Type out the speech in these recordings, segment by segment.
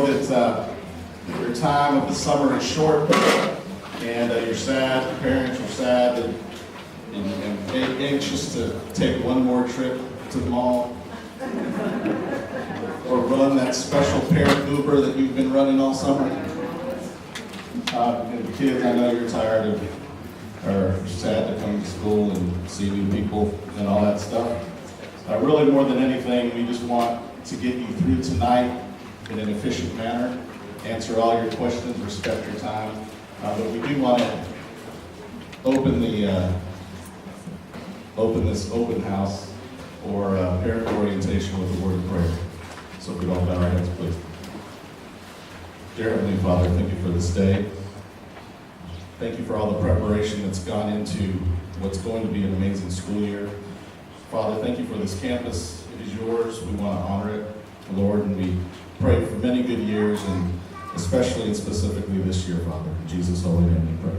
know that your time of the summer is short, and you're sad, your parents are sad, and anxious to take one more trip to the mall, or run that special parent Uber that you've been running all summer. And the kids, I know you're tired of, or sad to come to school and see new people and all that stuff. Really, more than anything, we just want to get you through tonight in an efficient manner, answer all your questions, respect your time. But we do want to open this open house or parent orientation with a word of prayer. So if we all bow our heads, please. Dear Heavenly Father, thank you for this day. Thank you for all the preparation that's gone into what's going to be an amazing school year. Father, thank you for this campus. It is yours. We want to honor it, Lord, and we pray for many good years, and especially and specifically this year, Father. In Jesus' holy name we pray.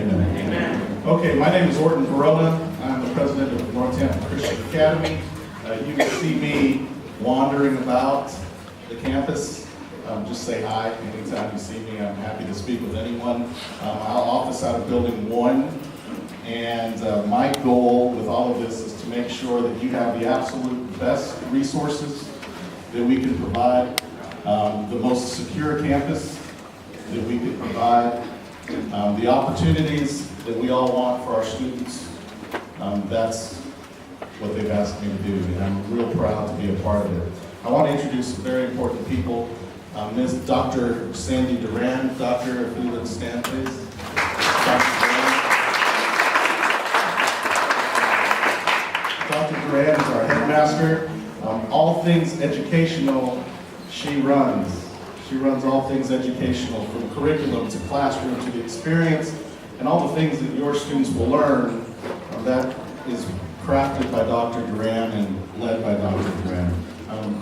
Amen. Amen. Okay, my name is Orton Verona. I'm the president of North Tampa Christian Academy. You can see me wandering about the campus. Just say hi anytime you see me. I'm happy to speak with anyone. Our office out of Building 1. And my goal with all of this is to make sure that you have the absolute best resources that we can provide, the most secure campus that we can provide, the opportunities that we all want for our students. That's what they've asked me to do, and I'm real proud to be a part of it. I want to introduce some very important people. Ms. Dr. Sandy Duran. Doctor, if you would stand, please. Dr. Duran is our headmaster. All things educational, she runs. She runs all things educational, from curriculum to classroom to the experience, and all the things that your students will learn. That is crafted by Dr. Duran and led by Dr. Duran.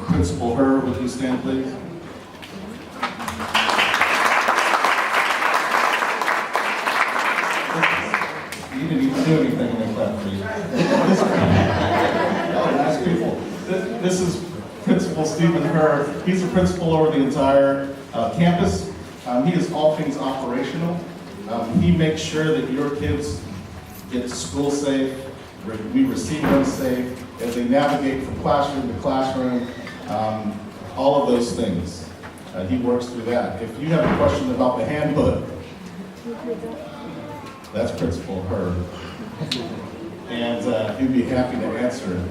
Principal Herr, would you stand, please? You didn't even do anything in that for you. Oh, nice people. This is Principal Stephen Herr. He's the principal over the entire campus. He is all things operational. He makes sure that your kids get to school safe, we receive them safe, as they navigate from classroom to classroom, all of those things. He works through that. If you have a question about the handbook, that's Principal Herr, and he'd be happy to answer it.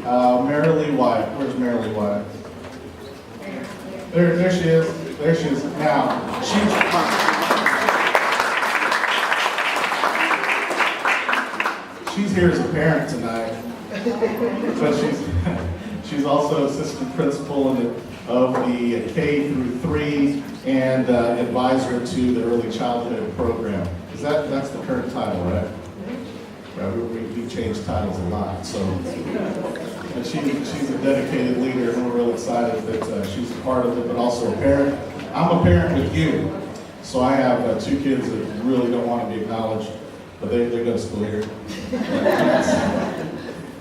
Marilee Wyatt, where's Marilee Wyatt? There she is. There she is. Now, she's here as a parent tonight, but she's also assistant principal of the K through 3 and advisor to the early childhood program. That's the current title, right? We change titles a lot, so but she's a dedicated leader, and we're real excited that she's a part of it, but also a parent. I'm a parent with you, so I have 2 kids that really don't want to be acknowledged, but they go to school here,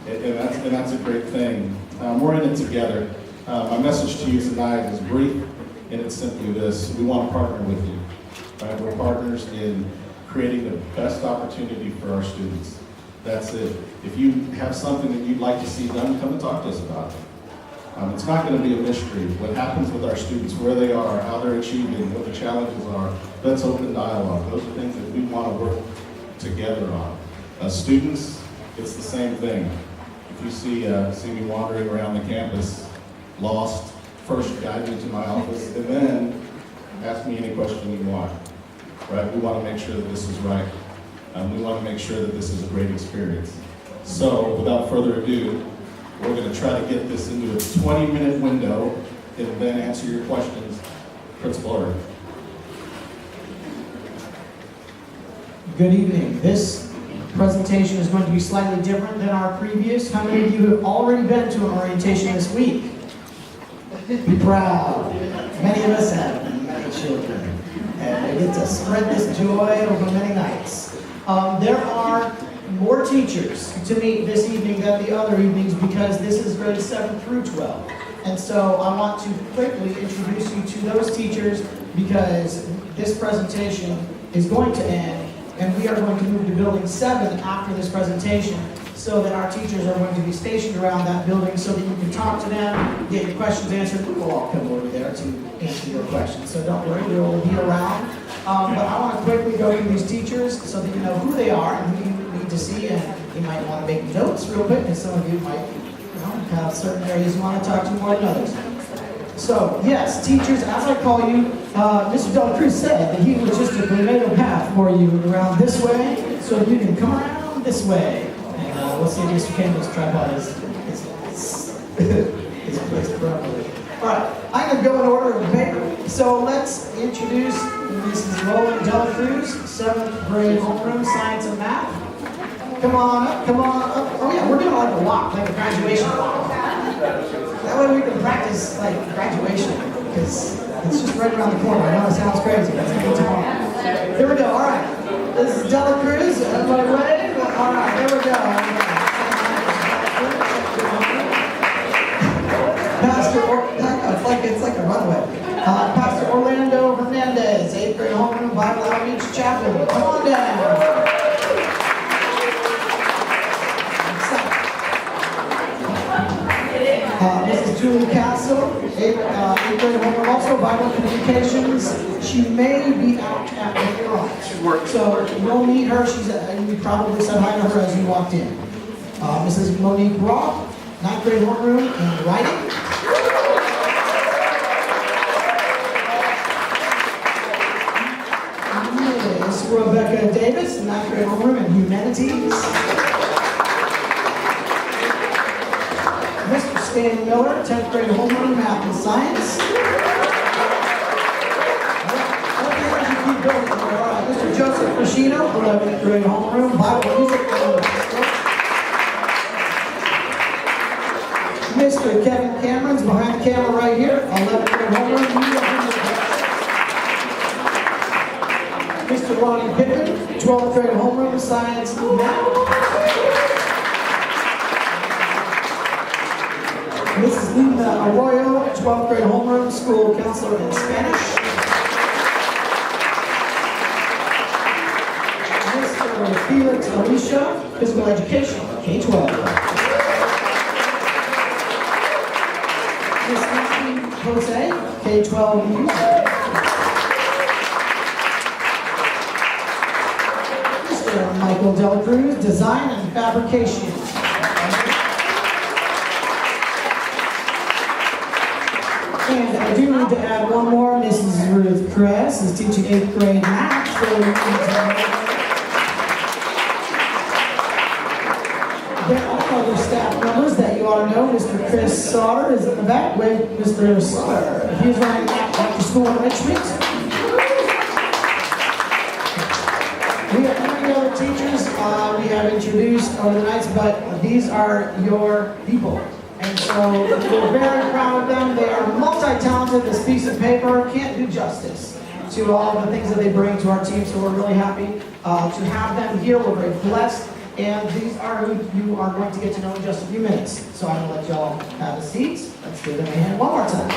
and that's a great thing. We're in it together. My message to you tonight is brief, and it's simply this: we want to partner with you. Right? We're partners in creating the best opportunity for our students. That's it. If you have something that you'd like to see done, come and talk to us about it. It's not going to be a mystery. What happens with our students, where they are, how they're achieving, what the challenges are, that's open dialogue. Those are things that we want to work together on. Students, it's the same thing. If you see me wandering around the campus, lost, first guide me to my office, and then ask me any question you want. Right? We want to make sure that this is right. We want to make sure that this is a great experience. So, without further ado, we're going to try to get this into a 20-minute window and then answer your questions. Principal Herr. Good evening. This presentation is going to be slightly different than our previous. How many of you have already been to an orientation this week? Be proud. Many of us have many children, and we get to spread this joy over many nights. There are more teachers to meet this evening than the other evenings because this is grades 7 through 12. And so I want to quickly introduce you to those teachers because this presentation is going to end and we are going to move to building 7 after this presentation so that our teachers are going to be stationed around that building so that you can talk to them, get your questions answered. We will all come over there to answer your questions. So don't worry, we will be around. But I want to quickly go through these teachers so that you know who they are and who you need to see. And you might want to make notes real quick because some of you might have certain areas you want to talk to more than others. So, yes, teachers, as I call you, Mr. Del Cruz said that he was just a tornado path for you around this way, so you can come around this way. And we'll see if Mr. Campbell's tripod is placed properly. All right, I'm going to go in order of paper. So let's introduce Mrs. Roland Del Cruz, 7th grade homeroom, science and math. Come on up, come on up. Oh yeah, we're doing like a walk, like a graduation walk. That way we can practice like graduation, because it's just right around the corner. I know it sounds crazy, but it's going to be tomorrow. Here we go, all right. This is Della Cruz, everybody wave. All right, here we go. It's like a runway. Pastor Orlando Hernandez, 8th grade homeroom, Bible Outreach Chapel. Come on down. This is Julie Castle, 8th grade homeroom, also Bible Communications. She may be out at later on. So you'll meet her. You probably said hi to her as you walked in. Mrs. Monique Roth, 9th grade homeroom and writing. Miss Rebecca Davis, 9th grade homeroom and humanities. Mr. Stan Miller, 10th grade homeroom, math and science. Keep building. All right, Mr. Joseph Machino, 11th grade homeroom, Bible music. Mr. Kevin Cameron's behind the camera right here, 11th grade homeroom. Mr. Ronnie Pittman, 12th grade homeroom, science and math. Mrs. Luna Arroyo, 12th grade homeroom, school counselor in Spanish. Mr. Felix Alicia, physical education, K-12. Ms. Matthew Jose, K-12 music. Mr. Michael Del Cruz, design and fabrication. And I do need to add one more. Mrs. Ruth Kress is teaching 8th grade math. There are other staff members that you ought to know. Mr. Chris Sauter is in the back with Mr. Sauter. He's running after school enrichment. We have many other teachers we have introduced over the nights, but these are your people. And so we're very proud of them. They are multi-talented. This piece of paper can't do justice to all the things that they bring to our team. So we're really happy to have them here. We're very blessed. And these are who you are going to get to know in just a few minutes. So I'm going to let y'all have a seat. Let's give them a hand one more time.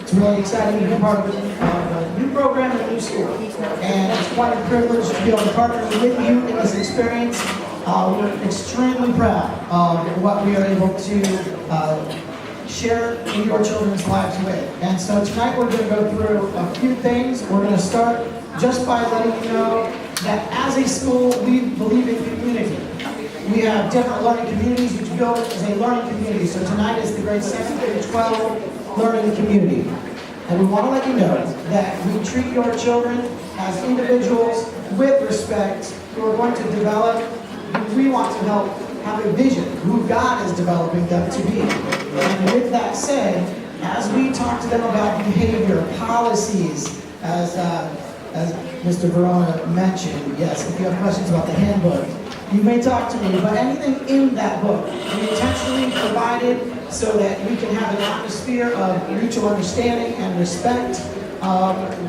It's really exciting to be part of a new program and a new school. And it's quite a privilege to be able to partner with you in this experience. We're extremely proud of what we are able to share in your children's lives with. And so tonight we're going to go through a few things. We're going to start just by letting you know that as a school, we believe in community. We have different learning communities. Each building is a learning community. So tonight is the grade 7 through 12 learning community. And we want to let you know that we treat your children as individuals with respect who are going to develop, who we want to help have a vision, who God is developing them to be. And with that said, as we talk to them about behavior, policies, as Mr. Verona mentioned, yes, if you have questions about the handbook, you may talk to me, but anything in that book, we intentionally provided so that we can have an atmosphere of mutual understanding and respect.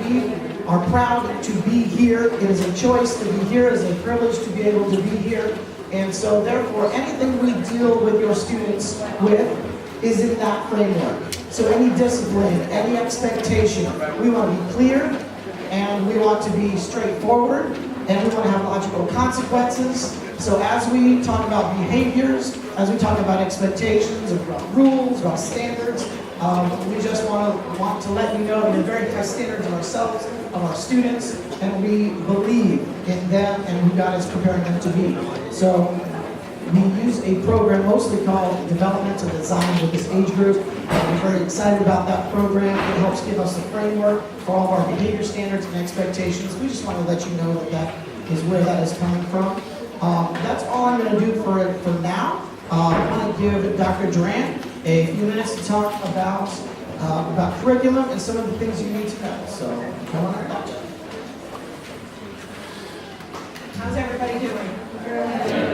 We are proud to be here. It is a choice to be here. It is a privilege to be able to be here. And so therefore, anything we deal with your students with is in that framework. So any discipline, any expectation, we want to be clear, and we want to be straightforward, and we want to have logical consequences. So as we talk about behaviors, as we talk about expectations, about rules, about standards, we just want to let you know we have very high standards of ourselves, of our students, and we believe in them and who God is preparing them to be. So we use a program mostly called Developmental Design with this age group. We're very excited about that program. It helps give us the framework for all of our behavior standards and expectations. We just want to let you know that that is where that is coming from. That's all I'm going to do for now. I'm going to give Dr. Duran a few minutes to talk about curriculum and some of the things you need to know. So, come on up, Doctor. How's everybody doing?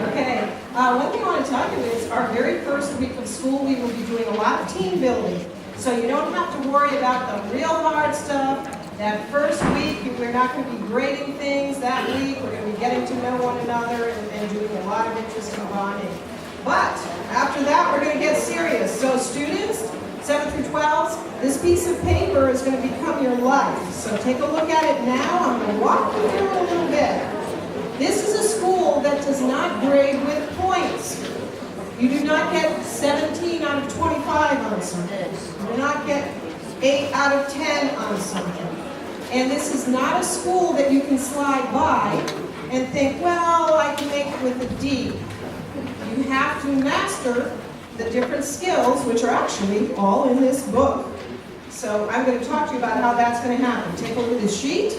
Okay. One thing I want to tell you is our very first week of school, we will be doing a lot of team building. So you don't have to worry about the real hard stuff. That first week, we're not going to be grading things that week. We're going to be getting to know one another and doing a lot of interesting bonding. But after that, we're going to get serious. So students, 7 through 12s, this piece of paper is going to become your life. So take a look at it now. I'm going to walk you through it a little bit. This is a school that does not grade with points. You do not get 17 out of 25 on something. You do not get 8 out of 10 on something. And this is not a school that you can slide by and think, well, I can make it with a D. You have to master the different skills, which are actually all in this book. So I'm going to talk to you about how that's going to happen. Take a look at this sheet.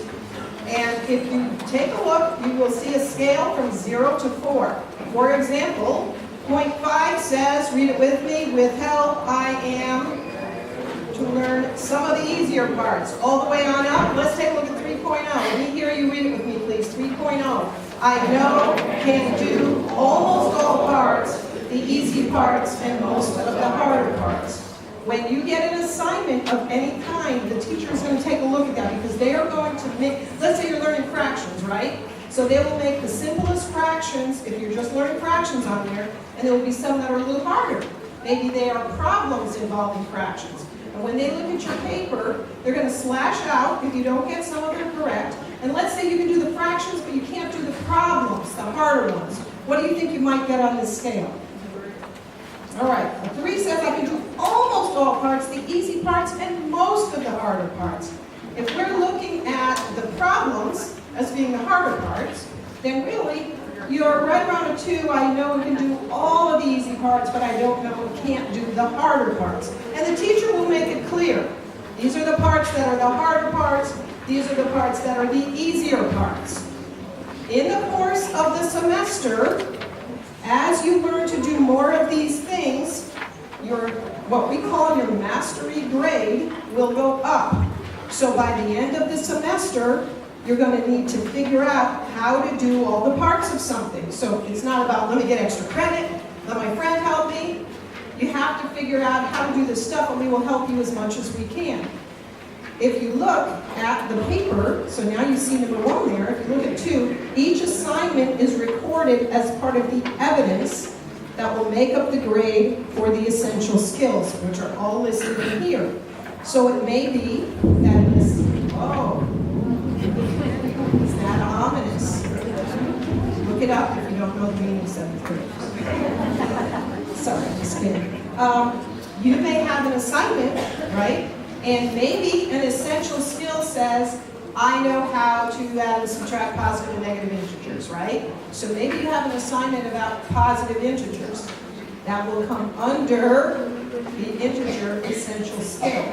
And if you take a look, you will see a scale from 0 to 4. For example, point 5 says, read it with me, with help I am to learn some of the easier parts. All the way on up, let's take a look at 3.0. Let me hear you read it with me, please. 3.0. I know, can do almost all parts, the easy parts, and most of the harder parts. When you get an assignment of any kind, the teacher is going to take a look at that because they are going to make, let's say you're learning fractions, right? So they will make the simplest fractions, if you're just learning fractions on there, and there will be some that are a little harder. Maybe they are problems involving fractions. And when they look at your paper, they're going to slash out if you don't get some of them correct. And let's say you can do the fractions, but you can't do the problems, the harder ones. What do you think you might get on this scale? All right, a 3 says I can do almost all parts, the easy parts, and most of the harder parts. If we're looking at the problems as being the harder parts, then really you're right around a 2. I know we can do all of the easy parts, but I don't know we can't do the harder parts. And the teacher will make it clear. These are the parts that are the harder parts. These are the parts that are the easier parts. In the course of the semester, as you learn to do more of these things, your what we call your mastery grade will go up. So by the end of the semester, you're going to need to figure out how to do all the parts of something. So it's not about, let me get extra credit, let my friend help me. You have to figure out how to do this stuff, and we will help you as much as we can. If you look at the paper, so now you see number 1 there, if you look at 2, each assignment is recorded as part of the evidence that will make up the grade for the essential skills, which are all listed in here. So it may be that it is, oh, is that ominous? Look it up if you don't know the meaning of 7th grade. Sorry, I'm just kidding. You may have an assignment, right? And maybe an essential skill says, I know how to add and subtract positive and negative integers, right? So maybe you have an assignment about positive integers. That will come under the integer essential skill.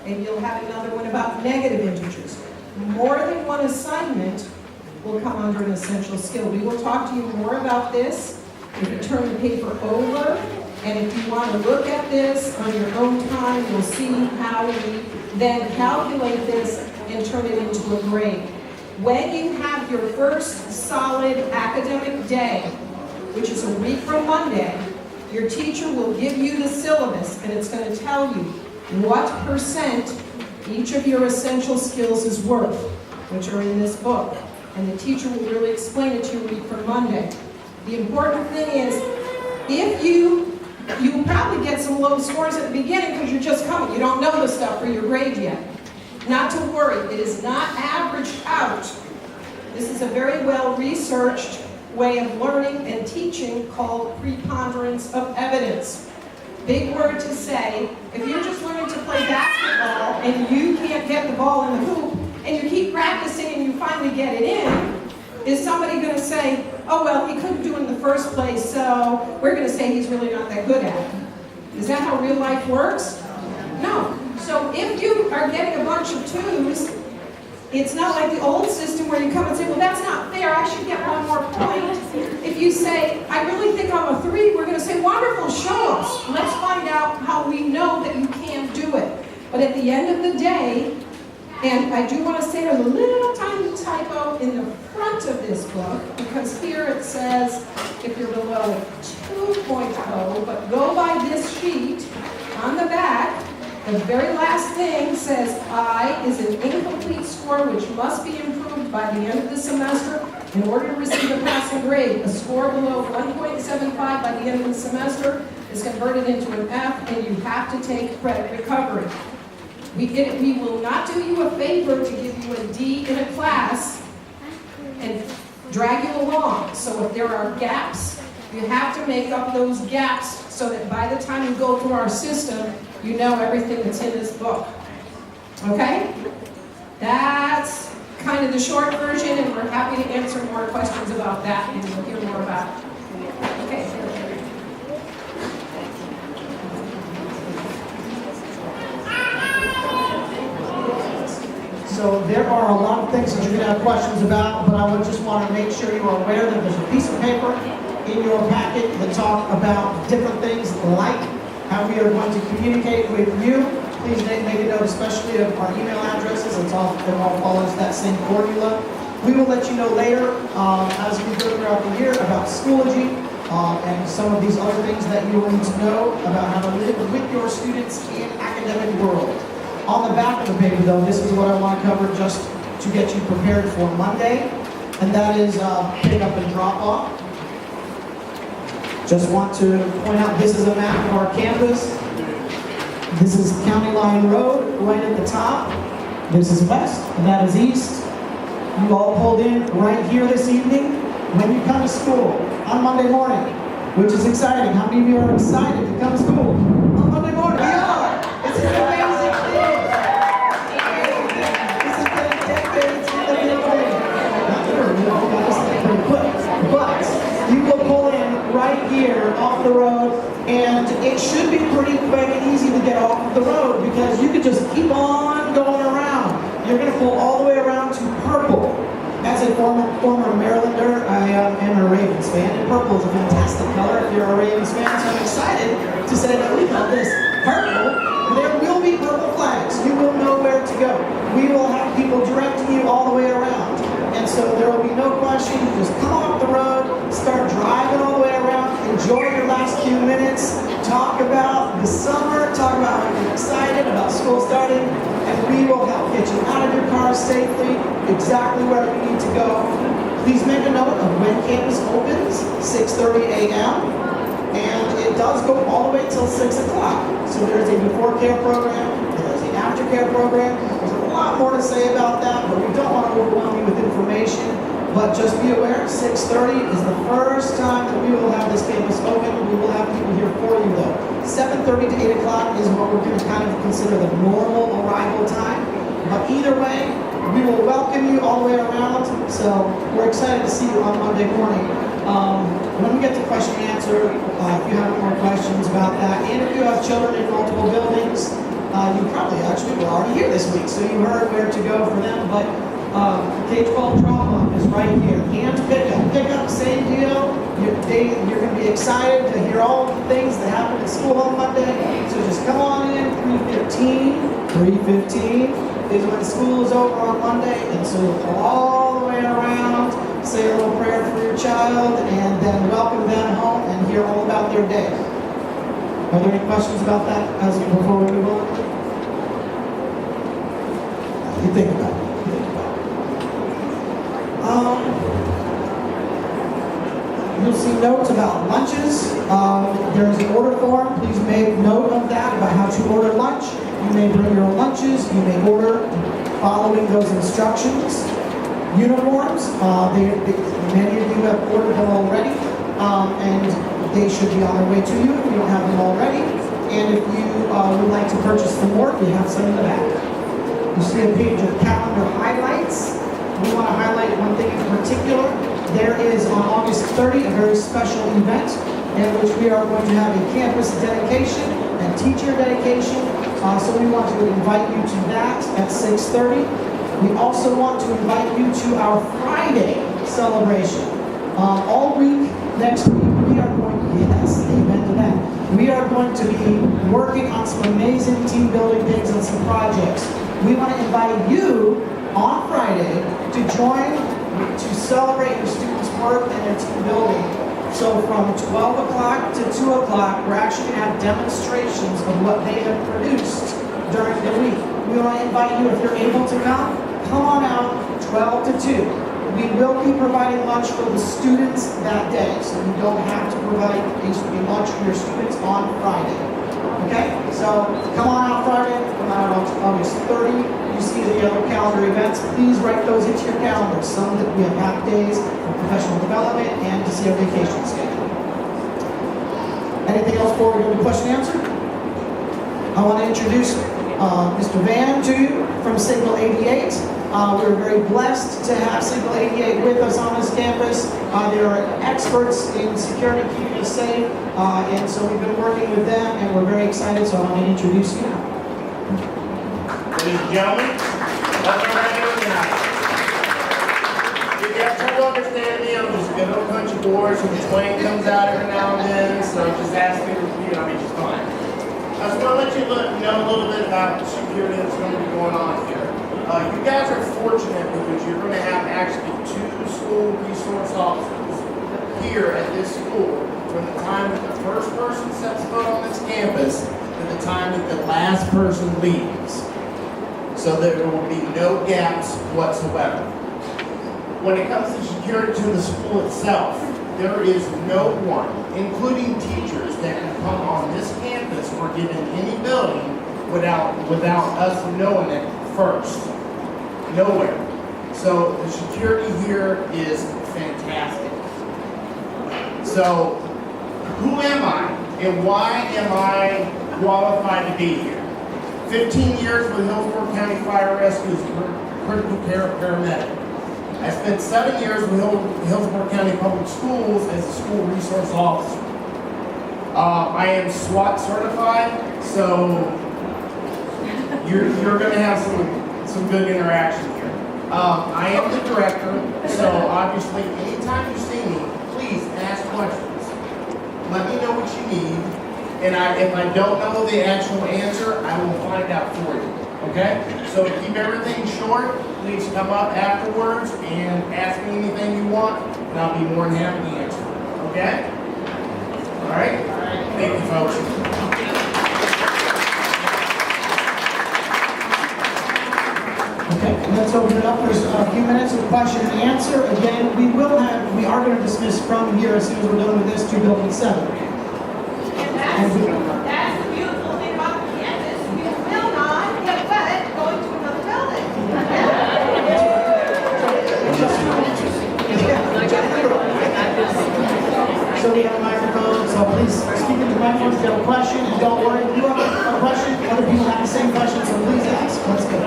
Maybe you'll have another one about negative integers. More than one assignment will come under an essential skill. We will talk to you more about this if you turn the paper over. And if you want to look at this on your own time, you'll see how we then calculate this and turn it into a grade. When you have your first solid academic day, which is a week from Monday, your teacher will give you the syllabus, and it's going to tell you what % each of your essential skills is worth. which are in this book. And the teacher will really explain it to you a week from Monday. The important thing is, if you'll probably get some low scores at the beginning because you're just coming. You don't know the stuff for your grade yet. Not to worry, it is not averaged out. This is a very well-researched way of learning and teaching called preponderance of evidence. Big word to say. If you're just learning to play basketball and you can't get the ball in the hoop and you keep practicing and you finally get it in, is somebody going to say, oh, well, he couldn't do it in the first place, so we're going to say he's really not that good at it? Is that how real life works? No. So if you are getting a bunch of 2s, it's not like the old system where you come and say, well, that's not fair, I should get one more point. If you say, I really think I'm a 3, we're going to say, wonderful, show us. Let's find out how we know that you can do it. But at the end of the day, and I do want to say there's a little tiny typo in the front of this book, because here it says, if you're below 2.0, but go by this sheet on the back, the very last thing says, I is an incomplete score which must be improved by the end of the semester in order to receive a passing grade. A score below 1.75 by the end of the semester is converted into an F, and you have to take credit recovery. We will not do you a favor to give you a D in a class and drag you along. So if there are gaps, you have to make up those gaps so that by the time you go through our system, you know everything that's in this book. Okay? That's kind of the short version, and we're happy to answer more questions about that, and you'll hear more about it. Okay. So there are a lot of things that you're going to have questions about, but I would just want to make sure you are aware that there's a piece of paper in your packet that talk about different things like how we are going to communicate with you. Please make a note especially of our email addresses. It all follows that same formula. We will let you know later as we go throughout the year about Schoology and some of these other things that you will need to know about how to live with your students in academic world. On the back of the paper, though, this is what I want to cover just to get you prepared for Monday, and that is pick up and drop off. Just want to point out this is a map of our campus. This is County Line Road right at the top. This is west, and that is east. You all pulled in right here this evening when you come to school on Monday morning, which is exciting. How many of you are excited to come to school on Monday morning? We are! It's an amazing thing! This has been decades in the building. Not sure, you know, got this thing pretty quick. But you will pull in right here off the road, and it should be pretty quick and easy to get off the road because you could just keep on going around. You're going to pull all the way around to purple. As a former Marylander, I am a Ravens fan, and purple is a fantastic color if you're a Ravens fan, so I'm excited to say that we call this purple. There will be purple flags. You will know where to go. We will have people directing you all the way around. And so there will be no question. You just come off the road, start driving all the way around, enjoy your last few minutes, talk about the summer, talk about how you're excited about school starting, and we will help get you out of your car safely, exactly where you need to go. Please make a note of when campus opens, 6:30 a.m., and it does go all the way till 6 o'clock. So there's a before care program, there's an after care program. There's a lot more to say about that, but we don't want to overwhelm you with information. But just be aware, 6:30 is the first time that we will have this campus open. We will have people here for you though. 7:30 to 8 o'clock is what we're going to kind of consider the normal arrival time. But either way, we will welcome you all the way around. So we're excited to see you on Monday morning. When we get to question and answer, if you have more questions about that, and if you have children in multiple buildings, you probably actually were already here this week, so you heard where to go for them. But K-12 drop-off is right here. And pick-up, same deal. You're going to be excited to hear all the things that happen at school on Monday. So just come on in, 3:15. 3:15 is when school is over on Monday, and so you'll go all the way around, say a little prayer for your child, and then welcome them home and hear all about their day. Are there any questions about that before we move on? You think about it. notes about lunches. There's an order form. Please make note of that about how to order lunch. You may bring your own lunches. You may order following those instructions. Uniforms. Many of you have ordered them already, and they should be on their way to you if you don't have them already. And if you would like to purchase some more, we have some in the back. You see a page of calendar highlights. We want to highlight one thing in particular. There is on August 30 a very special event in which we are going to have a campus dedication and teacher dedication. So we want to invite you to that at 6:30. We also want to invite you to our Friday celebration. All week next week we are going amen to that. We are going to be working on some amazing team building things and some projects. We want to invite you on Friday to join to celebrate your students' work and their team building. So from 12 o'clock to 2 o'clock, we're actually going to have demonstrations of what they have produced during the week. We want to invite you, if you're able to come on out 12 to 2. We will be providing lunch for the students that day, so you don't have to provide a lunch for your students on Friday. Okay? So come on out Friday, come on out on August 30. You see the other calendar events. Please write those into your calendars. Some that we have half days for professional development and to see our vacation schedule. Anything else before we go to question and answer? I want to introduce Mr. Van to you from Signal 88. We're very blessed to have Signal 88 with us on this campus. They are experts in security, keeping us safe, and so we've been working with them, and we're very excited, so I want to introduce you now. Ladies and gentlemen, that's what we're doing tonight. If you have trouble understanding me, I'm just a good old country boy, so the twang comes out every now and then, so just ask me to repeat, I'll be just fine. I just want to let you know a little bit about the security that's going to be going on here. You guys are fortunate because you're going to have actually 2 school resource officers here at this school from the time that the first person sets foot on this campus to the time that the last person leaves. So there will be no gaps whatsoever. When it comes to security to the school itself, there is no one, including teachers, that can come on this campus or get in any building without us knowing it first. Nowhere. So the security here is fantastic. So who am I and why am I qualified to be here? 15 years with Hillsborough County Fire Rescue as a critical care paramedic. I spent 7 years with Hillsborough County Public Schools as a school resource officer. I am SWAT certified, so you're going to have some good interaction here. I am the director, so obviously anytime you see me, please ask questions. Let me know what you need, and if I don't know the actual answer, I will find out for you. Okay? So to keep everything short, please come up afterwards and ask me anything you want, and I'll be more than happy to answer. Okay? All right? Thank you, folks. Okay, let's open it up for a few minutes of question and answer. Again, we are going to dismiss from here as soon as we're done with this to building 7. And that's the beautiful thing about the campus. We will not get wet going to another building. So we have a microphone, so please speak into the microphone if you have a question, and don't worry, if you have a question, other people have the same question, so please ask. Let's go.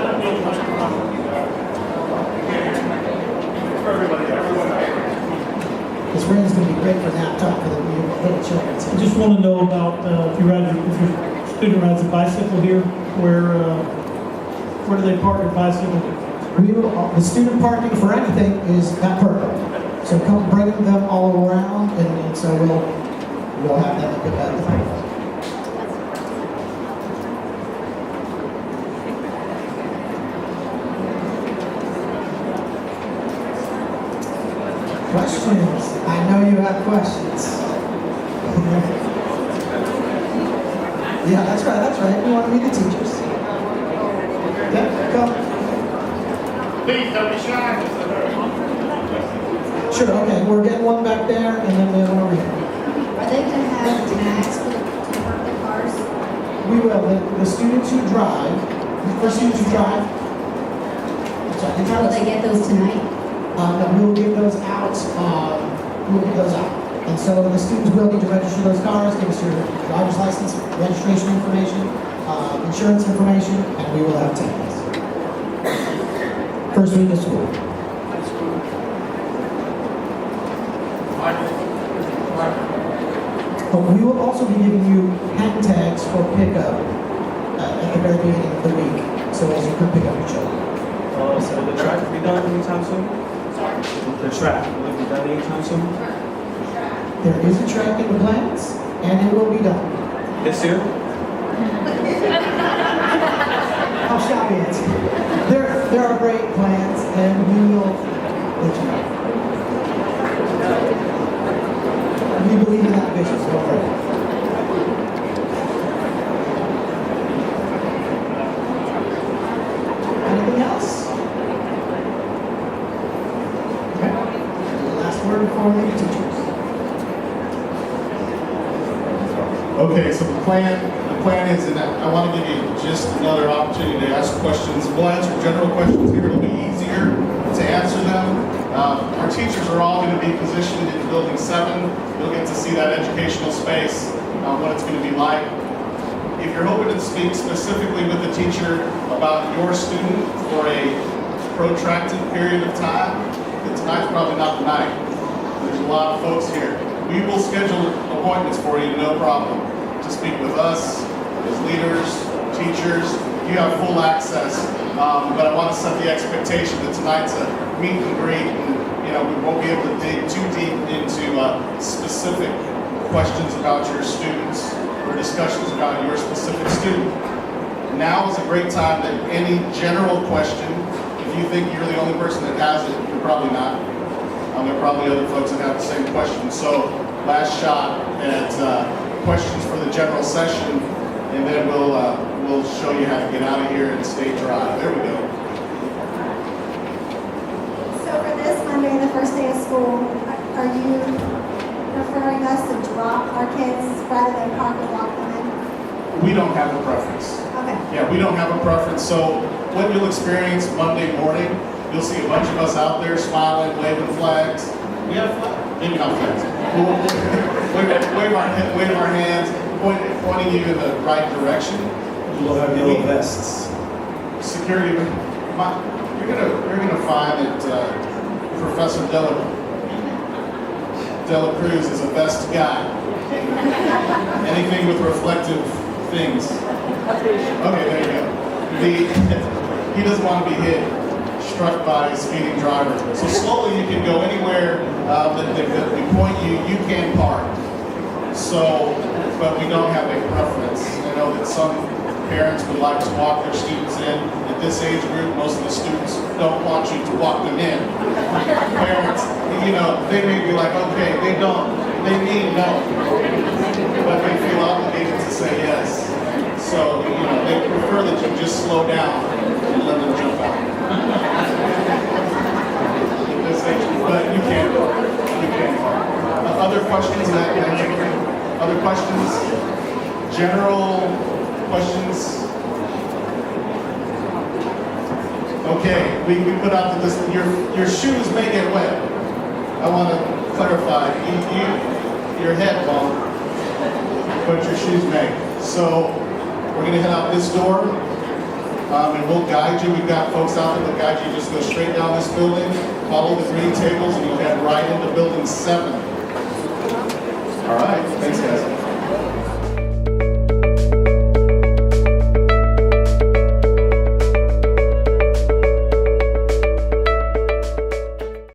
This rain's going to be great for nap time for the little children. I just want to know about if your student rides a bicycle here, where do they park their bicycle? The student parking for anything is at Purple. So come bring them all around, and so we'll have that good at the time. Questions? I know you have questions. Yeah, that's right. We want to meet the teachers. Yeah, come. Please don't be shy. Sure, okay, we're getting one back there, and then the other one over here. Are they gonna have tags to park their cars? We will, the students who drive, for students who drive, I'm sorry, Will they get those tonight? no, we will give those out, we will give those out. And so the students will need to register those cars, give us your driver's license, registration information, insurance information, and we will have tags. First week of school. But we will also be giving you hand tags for pickup at the very beginning of the week, so as you can pick up your children. So the track will be done anytime soon? Sorry. The track, will it be done anytime soon? There is a track in the plans, and it will be done. This year? How shall we answer? There are great plans, and we will let you know. We believe in that vision, so don't worry. Anything else? Okay. Last word for the teachers. Okay, so the plan is, and I want to give you just another opportunity to ask questions. We'll answer general questions here. It'll be easier to answer them. Our teachers are all going to be positioned in Building 7. You'll get to see that educational space, what it's going to be like. If you're hoping to speak specifically with the teacher about your student for a protracted period of time, then tonight's probably not the night. There's a lot of folks here. We will schedule appointments for you, no problem, to speak with us as leaders, teachers. You have full access, but I want to set the expectation that tonight's a meet and greet, and we won't be able to dig too deep into specific questions about your students or discussions about your specific student. Now is a great time that any general question, if you think you're the only person that has it, you're probably not. There are probably other folks that have the same question. So last shot at questions for the general session, and then we'll show you how to get out of here and stay dry. There we go. So for this Monday, the first day of school, are you preferring us to drop our kids rather than park and walk them in? We don't have a preference. Okay. Yeah, we don't have a preference. So what you'll experience Monday morning, you'll see a bunch of us out there smiling, waving flags. We have flags, maybe not flags. We'll wave our hands, pointing you in the right direction. We'll have yellow vests. Security, you're gonna find that Professor Dela Cruz is a vest guy. Anything with reflective things. Okay, there you go. He doesn't want to be hit, struck by a speeding driver. So slowly you can go anywhere that we point you, you can park. So, but we don't have a preference. I know that some parents would like to walk their students in. At this age group, most of the students don't want you to walk them in. Parents, they may be like, okay, they need no, but they feel obligated to say yes. So, they prefer that you just slow down and let them jump out. At this age group, but you can. Other questions Other questions? General questions? Okay, we put out this, your shoes may get wet. I want to clarify, your head won't, but your shoes may. So we're going to head out this door, and we'll guide you. We've got folks out there that guide you. Just go straight down this building, follow the green tables, and you'll head right into building 7. All right, thanks guys.